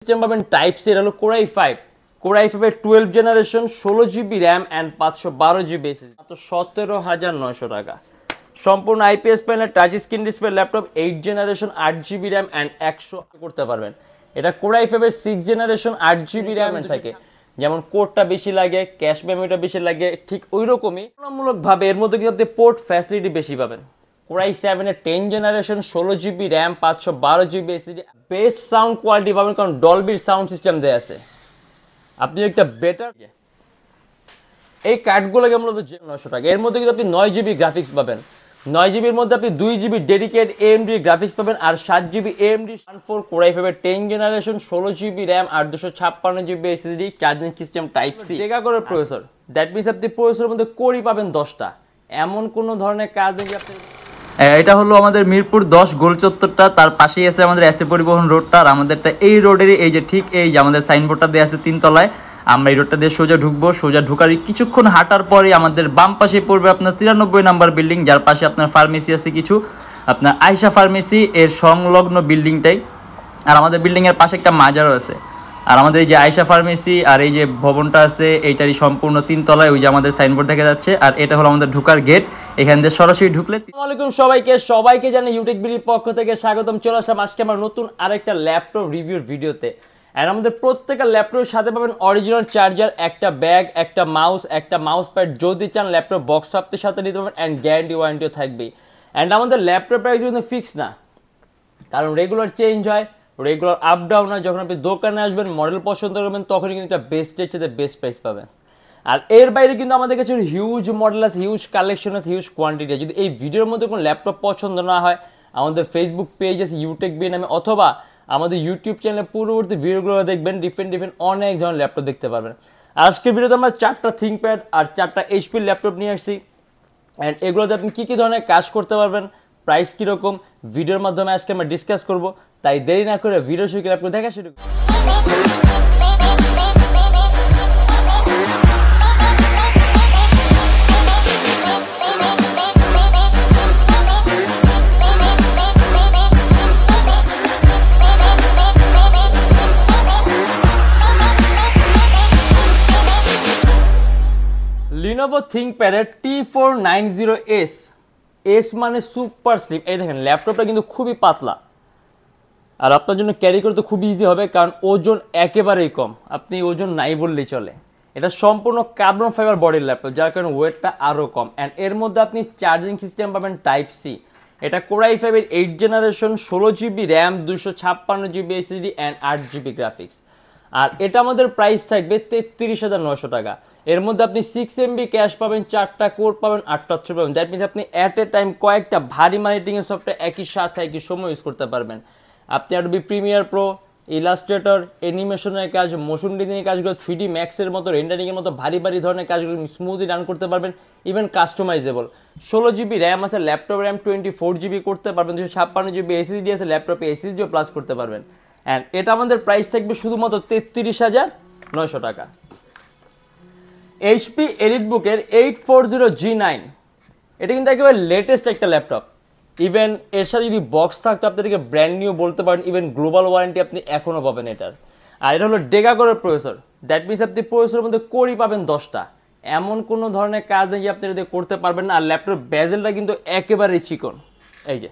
System পাবেন type C, এটা হলো কোরাই 5 এর 12 generation 16GB RAM and 512GB SSD, মাত্র 17,900 টাকা। সম্পূর্ণ IPS panel touch screen display laptop 8 generation 8GB RAM and 100 করতে পারবেন। এটা কোরাই 5 এর 6 জেনারেশন 8GB র্যাম থাকে, যেমন কোডটা বেশি লাগে, ক্যাশ মেমোরিটা বেশি লাগে, ঠিক ওই রকমই তুলনামূলকভাবে এর মধ্যে কিন্তু আপনি পোর্ট ফ্যাসিলিটি বেশি পাবেন। কোরাই 7 এর 10 generation 16GB RAM 512GB SSD, best sound quality পাবেন কারণ ডলবির সাউন্ড সিস্টেম দেয়া আছে। আপনি একটা বেটার এই কার্ডগুলোকে মূলত 900 টাকা। এর মধ্যে কিন্তু আপনি 9GB গ্রাফিক্স পাবেন। 9GBর মধ্যে আপনি 2GB ডেডিকেট AMD গ্রাফিক্স পাবেন আর 7GB AMD 4 কোরাই 5 এর 10 জেনারেশন 16GB র্যাম আর 256GB SSD, charging system type C, টেকা করে প্রসেসর। দ্যাট মিনস আপনি প্রসেসরের মধ্যে কোরই পাবেন 10টা। এমন কোনো ধরনের কাজ নেই আপনি। এটা হলো আমাদের মিরপুর 10 গোল চত্বরটা, তার পাশেই আছে আমাদের এসএ পরিবহন রোডটা, আর আমাদেরটা এই রোডেরই এই যে ঠিক এই যে আমাদের সাইনবোর্ডটা দেওয়া আছে 3 তলায়। আমরা এই রোডটা দিয়ে সোজা ঢুকবো, সোজা ঢুকারই কিছুক্ষণ হাঁটার পরে আমাদের বাম পাশে পড়বে আপনার 93 নাম্বার বিল্ডিং, যার পাশে আপনার ফার্মেসি আছে কিছু, আপনার আয়শা ফার্মেসি এর সংলগ্ন বিল্ডিংটাই। আর আমাদের বিল্ডিংয়ের পাশে একটা মাজারও আছে। আর আমাদের এই যে আয়শা ফার্মেসি আর এই যে ভবনটা আছে এইটারই সম্পূর্ণ 3 তলায় ওই যে আমাদের সাইনবোর্ড দেখা যাচ্ছে। আর এটা হলো আমাদের ঢোকার গেট, এখান দিয়ে সরাসরি ঢুকলে। আসসালামু আলাইকুম সবাইকে জানাই ইউটেকবিডির পক্ষ থেকে স্বাগতম। চলে আসলাম আজকে আমার নতুন আরেকটা ল্যাপটপ রিভিউর ভিডিওতে। আর আমাদের প্রত্যেকটা ল্যাপটপের সাথে পাবেন অরিজিনাল চার্জার, একটা ব্যাগ, একটা মাউস প্যাড। যদি চান ল্যাপটপ বক্স সফটের সাথে নিতে পারবেন অ্যান্ড গ্যারান্টি ওয়ারেন্টিও থাকবেই। অ্যান্ড আমাদের ল্যাপটপ প্রাইস কিন্তু ফিক্স না, কারণ রেগুলার চেঞ্জ হয়, রেগুলার আপ ডাউন হয়। যখন আপনি দোকানে আসবেন মডেল পছন্দ করবেন তখনই কিন্তু একটা বেস্টের সাথে বেস্ট প্রাইস পাবেন। আর এর বাইরে কিন্তু আমাদের কাছে হিউজ মডেল আছে, হিউজ কালেকশন আছে, হিউজ কোয়ান্টিটি। যদি এই ভিডিওর মধ্যে কোনো ল্যাপটপ পছন্দ না হয়, আমাদের ফেসবুক পেজ আছে ইউটেকবি নামে, অথবা আমাদের ইউটিউব চ্যানেলে পূর্ববর্তী ভিডিওগুলো দেখবেন, ডিফারেন্ট অনেক ধরনের ল্যাপটপ দেখতে পারবেন। আজকের ভিডিওতে আমরা 4টা থিংকপ্যাড আর 4টা এইচপির ল্যাপটপ নিয়ে আসছি। অ্যান্ড এগুলোতে আপনি কী ধরনের কাজ করতে পারবেন, প্রাইস কীরকম, ভিডিওর মাধ্যমে আজকে আমরা ডিসকাস করব। তাই দেরি না করে ভিডিও শুরু করে আপনি দেখা শুরু করুন। লিনোভো থিংকপ্যাডের T490S, এস মানে সুপার স্লিম। এই দেখেন ল্যাপটপটা কিন্তু খুবই পাতলা, আর আপনার জন্য ক্যারি করতে খুব ইজি হবে, কারণ ওজন একেবারেই কম, আপনি ওজন নাই বললেই চলে। এটা সম্পূর্ণ কার্বন ফাইবার বডির ল্যাপটপ, যার কারণে ওয়েটটা আরও কম। অ্যান্ড এর মধ্যে আপনি চার্জিং সিস্টেম পাবেন টাইপ সি। এটা কোরাই 5 এর 8 generation 16GB RAM 256GB SSD and 8GB graphics. আর এটা আমাদের প্রাইস থাকবে 33,900 টাকা। এর মধ্যে আপনি 6MB ক্যাশ পাবেন, 4টা কোর পাবেন, 8টা থ্রি পাবেন। দ্যাট মিনস আপনি অ্যাট এ টাইম কয়েকটা ভারী মার্কেটিংয়ের সফটওয়্যার একই সাথে একই সময় ইউজ করতে পারবেন। আপনি অ্যাডোবি প্রিমিয়ার প্রো, ইলাস্ট্রেটর, অ্যানিমেশনের কাজ, মোশন ডিজাইনের কাজগুলো, 3D ম্যাক্সের মতো, রেন্ডারিংয়ের মতো ভারী ধরনের কাজগুলো স্মুথলি রান করতে পারবেন। ইভেন কাস্টমাইজেবল 16GB র্যাম আছে, ল্যাপটপ র্যাম 24GB করতে পারবেন, 256GB এসএসডি আছে, ল্যাপটপে এসএসডিও প্লাস করতে পারবেন। অ্যান্ড এটা আমাদের প্রাইস থাকবে শুধুমাত্র 33,900 টাকা। HP এলিটবুকের 840G9, এটা কিন্তু একেবারে লেটেস্ট একটা ল্যাপটপ। ইভেন এর সাথে যদি বক্স থাকতো আপনি এটাকে ব্র্যান্ড নিউ বলতে পারেন। ইভেন গ্লোবাল ওয়ারেন্টি আপনি এখনও পাবেন এটার। আর এটা হলো ডেকা কোরের প্রসেসর। দ্যাট মিনস আপনি প্রসেসরের মধ্যে কোরই পাবেন 10টা। এমন কোনো ধরনের কাজ নেই যে আপনি এটা করতে পারবেন না। আর ল্যাপটপ বেজেলটা কিন্তু একেবারেই চিকন, এই যে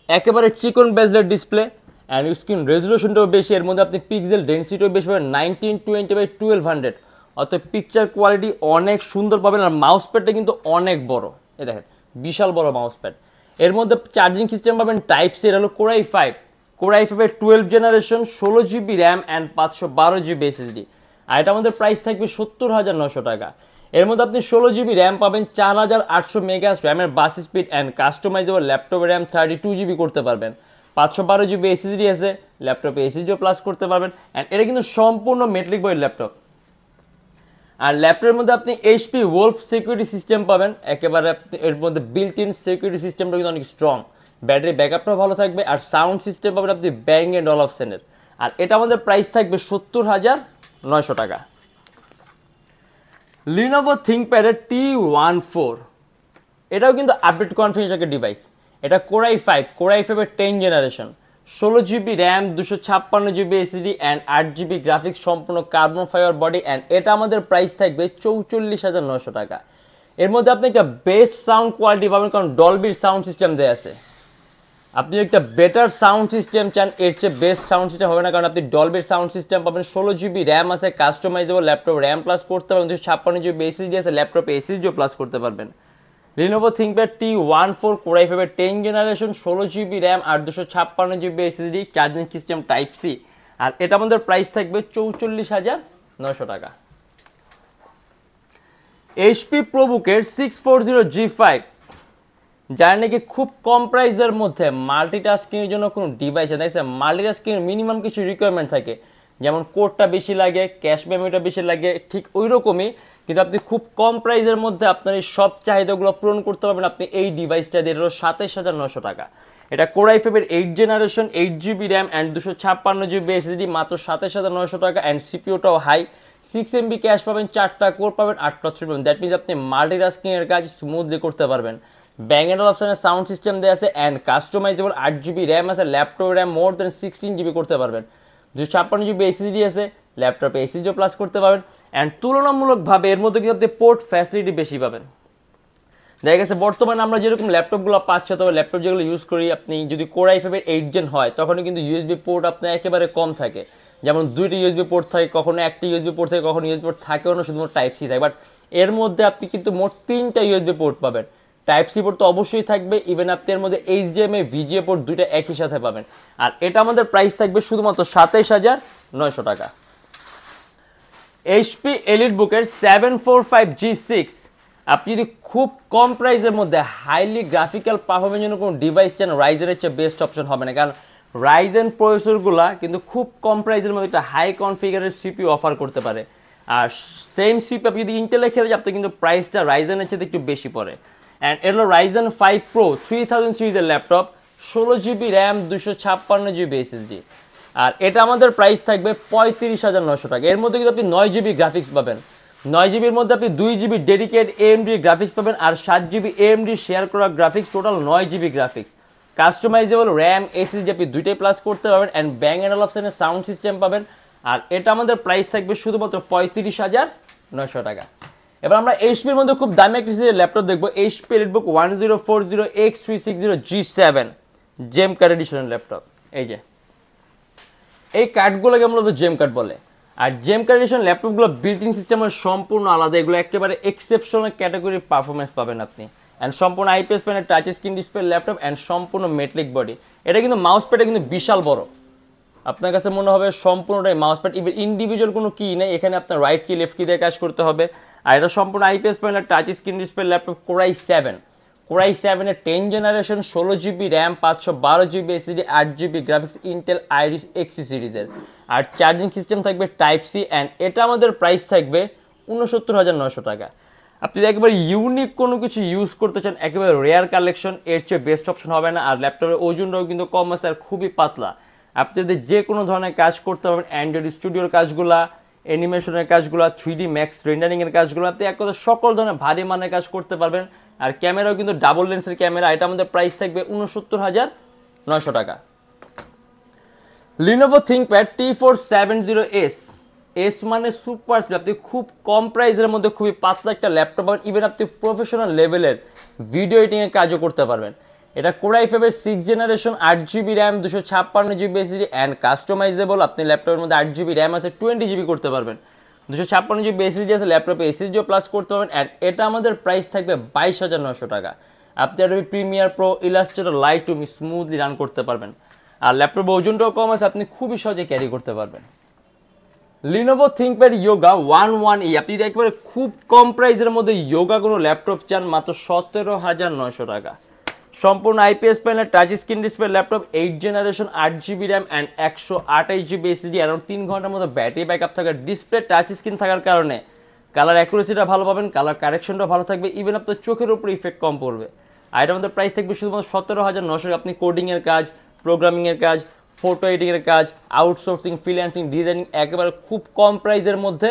একেবারে চিকন বেজেলের ডিসপ্লে। অ্যান্ড স্ক্রিন রেজলিউশনটাও বেশি, এর মধ্যে আপনি পিক্সেল ডেন্সিটিও বেশি পাবেন 1920x1200, অর্থাৎ পিকচার কোয়ালিটি অনেক সুন্দর পাবেন। আর মাউস প্যাডটা কিন্তু অনেক বড়, এই দেখেন বিশাল বড় মাউস প্যাড। এর মধ্যে চার্জিং সিস্টেম পাবেন টাইপ সি। এটা হলো কোরাই 5 এর 12 generation 16GB RAM and 512GB SSD. আর এটা আমাদের প্রাইস থাকবে 70,900 টাকা। এর মধ্যে আপনি 16GB র্যাম পাবেন, 4800 মেগাস র্যামের bus speed and customisable laptop RAM 32GB করতে পারবেন, 512GB এসএসডি আছে, ল্যাপটপে এসএসডিও প্লাস করতে পারবেন। অ্যান্ড এটা কিন্তু সম্পূর্ণ মেটালিক বডির ল্যাপটপ। আর ল্যাপটপের মধ্যে আপনি HP ওলফ সিকিউরিটি সিস্টেম পাবেন, একেবারে এর মধ্যে বিল্ট ইন সিকিউরিটি সিস্টেমটা কিন্তু অনেক স্ট্রং, ব্যাটারি ব্যাকআপটাও ভালো থাকবে। আর সাউন্ড সিস্টেম পাবেন আপনি ব্যাং অ্যান্ড অলফসেনের। আর এটা আমাদের প্রাইস থাকবে 70,900 টাকা। লিনোভো থিংকপ্যাডের T14, এটাও কিন্তু আপডেট কনফিগারেশনের ডিভাইস। এটা কোরাই 5 এর 10 generation 16GB RAM 256GB SSD and 8GB graphics সম্পূর্ণ কার্বন ফাইবার বডি অ্যান্ড এটা আমাদের প্রাইস থাকবে 44,900 টাকা। এর মধ্যে আপনি একটা বেস্ট সাউন্ড কোয়ালিটি পাবেন, কারণ ডলবির সাউন্ড সিস্টেম দেওয়া আছে। আপনি একটা বেটার সাউন্ড সিস্টেম চান, এর চেয়ে বেস্ট সাউন্ড সিস্টেম হবে না, কারণ আপনি ডলবির সাউন্ড সিস্টেম পাবেন। 16GB র্যাম আছে, কাস্টমাইজেবল, ল্যাপটপ র্যাম প্লাস করতে পারবেন। 256GB এসএসডি আছে, ল্যাপটপে এসএসডিও প্লাস করতে পারবেন। Lenovo ThinkPad T14 Core i5 এর 10 জেনারেশন, 16GB র্যাম আর 256GB SSD, charging system type C, আর এটা আমাদের প্রাইস থাকবে 44,900 টাকা। HP ProBook-এর 640G5, যার নাকি খুব কম প্রাইসের মধ্যে মাল্টিটাস্কিংয়ের জন্য কোনো ডিভাইস আছে। দেখছেন, মাল্টিটাস্কিংয়ের মিনিমাম কিছু রিকোয়ারমেন্ট থাকে, যেমন কোডটা বেশি লাগে, ক্যাশ মেমোরিটা বেশি লাগে, ঠিক ওই রকমই, কিন্তু আপনি খুব কম প্রাইসের মধ্যে আপনার এই সব চাহিদাগুলো পূরণ করতে পারবেন আপনি এই ডিভাইসটা দিয়ে। 27,900 টাকা। এটা Core i5 এর 8 generation, 8GB RAM and 256GB SSD, মাত্র 27,900 টাকা। অ্যান্ড সিপিইউটাও হাই, 6MB ক্যাশ পাবেন, 4টা কোর পাবেন, 8টা থ্রি পাবেন। দ্যাট মিনস আপনি মাল্টিটাস্কিংয়ের কাজ স্মুথলি করতে পারবেন। ব্যাং এন্ড অপশনের সাউন্ড সিস্টেম দেওয়া আছে অ্যান্ড কাস্টমাইজেবল 8GB র্যাম আছে, ল্যাপটপ র্যাম মোর দেন 16GB করতে পারবেন। 256GB এসএসডি আছে, ল্যাপটপে এসএসডিও প্লাস করতে পারবেন। অ্যান্ড তুলনামূলকভাবে এর মধ্যে কিন্তু আপনি পোর্ট ফ্যাসিলিটি বেশি পাবেন। দেখা গেছে বর্তমানে আমরা যেরকম ল্যাপটপগুলো পাচ্ছি, তবে ল্যাপটপ যেগুলো ইউজ করি, আপনি যদি Core i5 এর 8 জেন হয় তখনই কিন্তু ইউএসবি পোর্ট আপনার একেবারে কম থাকে। যেমন 2টি ইউএসবি পোর্ট থাকে, কখনো একটি ইউএসবি পোর্ট থাকে, কখনো ইউএসবি পোর্ট থাকেও না, শুধুমাত্র টাইপ সি থাকে। বাট এর মধ্যে আপনি কিন্তু মোট 3টা ইউএসবি পোর্ট পাবেন। টাইপ সি পোর্ট তো অবশ্যই থাকবে, ইভেন আপনি এর মধ্যে এইচডিএমআই ভিজিএ পোর্ট দুইটা একই সাথে পাবেন। আর এটা আমাদের প্রাইস থাকবে শুধুমাত্র 27,900 টাকা। HP EliteBook-এর 745G6, আপনি যদি খুব কম প্রাইসের মধ্যে হাইলি গ্রাফিক্যাল পারফরমেন্সের জন্য কোনো ডিভাইস চান, রাইজেনের চেয়ে বেস্ট অপশন হবে না, কারণ রাইজেন প্রসেসরগুলো কিন্তু খুব কম প্রাইসের মধ্যে একটা হাই কনফিগারের সিপিইউ অফার করতে পারে। আর সেম সিপিইউ আপনি যদি ইন্টেলে খেলে যান, কিন্তু প্রাইসটা রাইজেনের চেয়ে একটু বেশি পড়ে। অ্যান্ড এর হলো Ryzen 5 Pro 3000 সিরিজের laptop, 16GB RAM, 256GB SSD, আর এটা আমাদের প্রাইস থাকবে 35,900 টাকা। এর মধ্যে কিন্তু আপনি 9GB গ্রাফিক্স পাবেন। 9GBর মধ্যে আপনি 2GB ডেডিকেট AMD গ্রাফিক্স পাবেন আর 7GB AMD শেয়ার করা graphics, total 9GB graphics. Customisable RAM SSD আপনি দুইটাই প্লাস করতে পারবেন। অ্যান্ড ব্যাং এন্ড অপশনের সাউন্ড সিস্টেম পাবেন। আর এটা আমাদের প্রাইস থাকবে শুধুমাত্র 35,900 টাকা। এবার আমরা এইচপির মধ্যে খুব দামি একটা ল্যাপটপ দেখবো, HP EliteBook 1040X360G7 জেম কার্ড এডিশনের ল্যাপটপ। এই যে এই কার্ডগুলোকে মূলত জেম কার্ড বলে। আর জেম কার্ড এডিশন ল্যাপটপগুলো বিল্ডিং সিস্টেমের সম্পূর্ণ আলাদা, এগুলো একেবারে এক্সেপশনাল ক্যাটাগরির পারফরমেন্স পাবেন আপনি। অ্যান্ড সম্পূর্ণ IPS panel, touch screen display laptop and সম্পূর্ণ মেটালিক বডি। এটা কিন্তু মাউস প্যাডটা কিন্তু বিশাল বড়, আপনার কাছে মনে হবে সম্পূর্ণটাই মাউস প্যাড, ইভেন ইন্ডিভিজুয়াল কোনো কি নেই, এখানে আপনার রাইট কি লেফট কি দিয়ে কাজ করতে হবে। আর এটা সম্পূর্ণ IPS panel, touch screen display laptop, Core i7 এর 10 generation, 16GB RAM, 512GB SSD, 8GB graphics, Intel iris এক্সি সিরিজের। আর চার্জিং সিস্টেম থাকবে টাইপ সি। অ্যান্ড এটা আমাদের প্রাইস থাকবে 69,900 টাকা। আপনি যদি একেবারে ইউনিক কোনো কিছু ইউজ করতে চান, একেবারে রেয়ার কালেকশন, এর চেয়ে বেস্ট অপশন হবে না। আর ল্যাপটপের ওজনটাও কিন্তু কম আছে আর খুবই পাতলা, আপনি যদি যে কোনো ধরনের কাজ করতে পারবেন। অ্যান্ড্রয়েড স্টুডিওর কাজগুলা, অ্যানিমেশনের কাজগুলো, 3D ম্যাক্স রেন্ডারিংয়ের কাজগুলো, আপনি এক কথা সকল ধরনের ভারী মানের কাজ করতে পারবেন। আর ক্যামেরাও কিন্তু ডাবল লেন্সের ক্যামেরা। এটা আমাদের প্রাইস থাকবে 69,900 টাকা। Lenovo ThinkPad T470S, এস মানে সুপার স্লিম, আপনি খুব কম প্রাইসের মধ্যে খুবই পাতলা একটা ল্যাপটপ পাবেন। ইভেন আপনি প্রফেশনাল লেভেলের ভিডিও এডিটিংয়ের কাজও করতে পারবেন। এটা Core i5 এর 6 generation, 8GB RAM, 256GB SSD and customisable. আপনি ল্যাপটপের মধ্যে 8GB র্যাম আছে, 20GB করতে পারবেন, 256GB এসএসডি আছে, ল্যাপটপে এসএসডিও প্লাস করতে পারবেন। অ্যান্ড এটা আমাদের প্রাইস থাকবে 22,900 টাকা। আপনি Adobe Premiere Pro, Illustrator, Lightroom smoothly run করতে পারবেন। আর ল্যাপটপের ওজনটাও কম আছে, আপনি খুবই সহজে ক্যারি করতে পারবেন। Lenovo ThinkPad Yoga 11E, আপনি যদি একেবারে খুব কম প্রাইসের মধ্যে যোগা কোনো ল্যাপটপ চান, মাত্র 17,900 টাকা। সম্পূর্ণ IPS panel, touch screen display laptop, 8 generation, 8GB RAM and 128GB SSD, around 3 ঘন্টার মতো ব্যাটারি ব্যাকআপ থাকার ডিসপ্লে, টাচ স্ক্রিন থাকার কারণে কালার অ্যাকুরেসিটা ভালো পাবেন, কালার কারেকশনটা ভালো থাকবে, ইভেন আপনার চোখের উপর ইফেক্ট কম পড়বে। আর এটা আমাদের প্রাইস থাকবে শুধুমাত্র 17,900। আপনি কোডিংয়ের কাজ, প্রোগ্রামিংয়ের কাজ, ফটো এডিটিংয়ের কাজ, আউটসোর্সিং, ফ্রিল্যান্সিং, ডিজাইনিং, একেবারে খুব কম প্রাইসের মধ্যে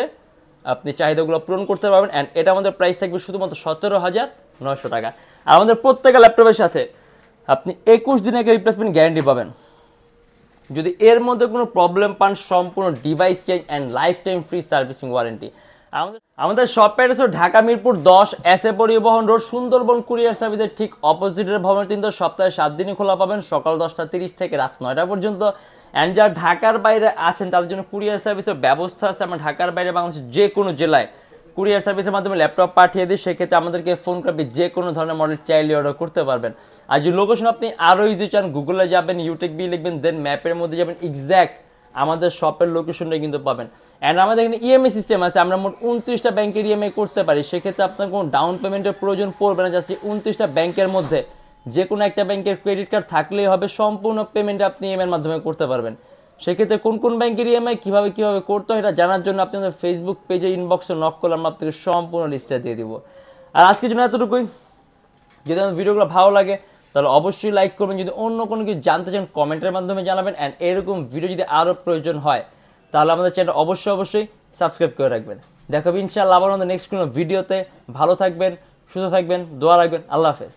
আপনি চাহিদাগুলো পূরণ করতে পারবেন। অ্যান্ড এটা আমাদের প্রাইস থাকবে শুধুমাত্র 17,900 টাকা। আর আমাদের প্রত্যেকটা ল্যাপটপের সাথে আপনি 21 দিনের রিপ্লেসমেন্ট গ্যারান্টি পাবেন। যদি এর মধ্যে কোনো প্রবলেম পান সম্পূর্ণ device change and life time free servicing warranty. আমাদের শপ অ্যাড্রেস হলো ঢাকা মিরপুর 10 এসএ পরিবহন রোড, সুন্দরবন কুরিয়ার সার্ভিসের ঠিক অপোজিটের ভবন। কিন্তু সপ্তাহে 7 দিনই খোলা পাবেন, সকাল 10:30 থেকে রাত 9টা পর্যন্ত। অ্যান্ড যারা ঢাকার বাইরে আছেন তাদের জন্য কুরিয়ার সার্ভিসের ব্যবস্থা আছে। আমরা ঢাকার বাইরে বাংলাদেশের যে কোনো জেলায় কুরিয়ার সার্ভিসের মাধ্যমে ল্যাপটপ পাঠিয়ে দিই, সেক্ষেত্রে আমাদেরকে ফোন করবে, যে কোনো ধরনের মডেল চাইলে অর্ডার করতে পারবেন। আর যে লোকেশন আপনি আরও ইজি চান, গুগলে যাবেন, ইউটেকবি লিখবেন, দেন ম্যাপের মধ্যে যাবেন, এক্স্যাক্ট আমাদের শপের লোকেশনটা কিন্তু পাবেন। অ্যান্ড আমাদের এখানে ইএমআই সিস্টেম আছে, আমরা মোট 29টা ব্যাংকের ইএমআই করতে পারি। সেক্ষেত্রে আপনার কোনো ডাউন পেমেন্টের প্রয়োজন পড়বে না, জাস্ট 29টা ব্যাংকের মধ্যে যে কোনো একটা ব্যাংকের ক্রেডিট কার্ড থাকলেই হবে, সম্পূর্ণ পেমেন্ট আপনি ইএমআইয়ের মাধ্যমে করতে পারবেন। সেক্ষেত্রে কোন কোন ব্যাংকের ইএমআই কীভাবে করতে হয় এটা জানার জন্য আপনি আমাদের ফেসবুক পেজে ইনবক্সে নক করলে আমরা আপনাকে সম্পূর্ণ লিস্টটা দিয়ে দিব। আর আজকের জন্য এতটুকুই। যদি আমার ভিডিওগুলো ভালো লাগে তাহলে অবশ্যই লাইক করবেন। যদি অন্য কোনো কিছু জানতে চান কমেন্টের মাধ্যমে জানাবেন। অ্যান্ড এরকম ভিডিও যদি আরও প্রয়োজন হয় তাহলে আমাদের চ্যানেল অবশ্যই সাবস্ক্রাইব করে রাখবেন। দেখাবো ইনশাআল্লাহ আবার আমাদের নেক্সট কোনো ভিডিওতে। ভালো থাকবেন, সুস্থ থাকবেন, দোয়া রাখবেন। আল্লাহ হাফেজ।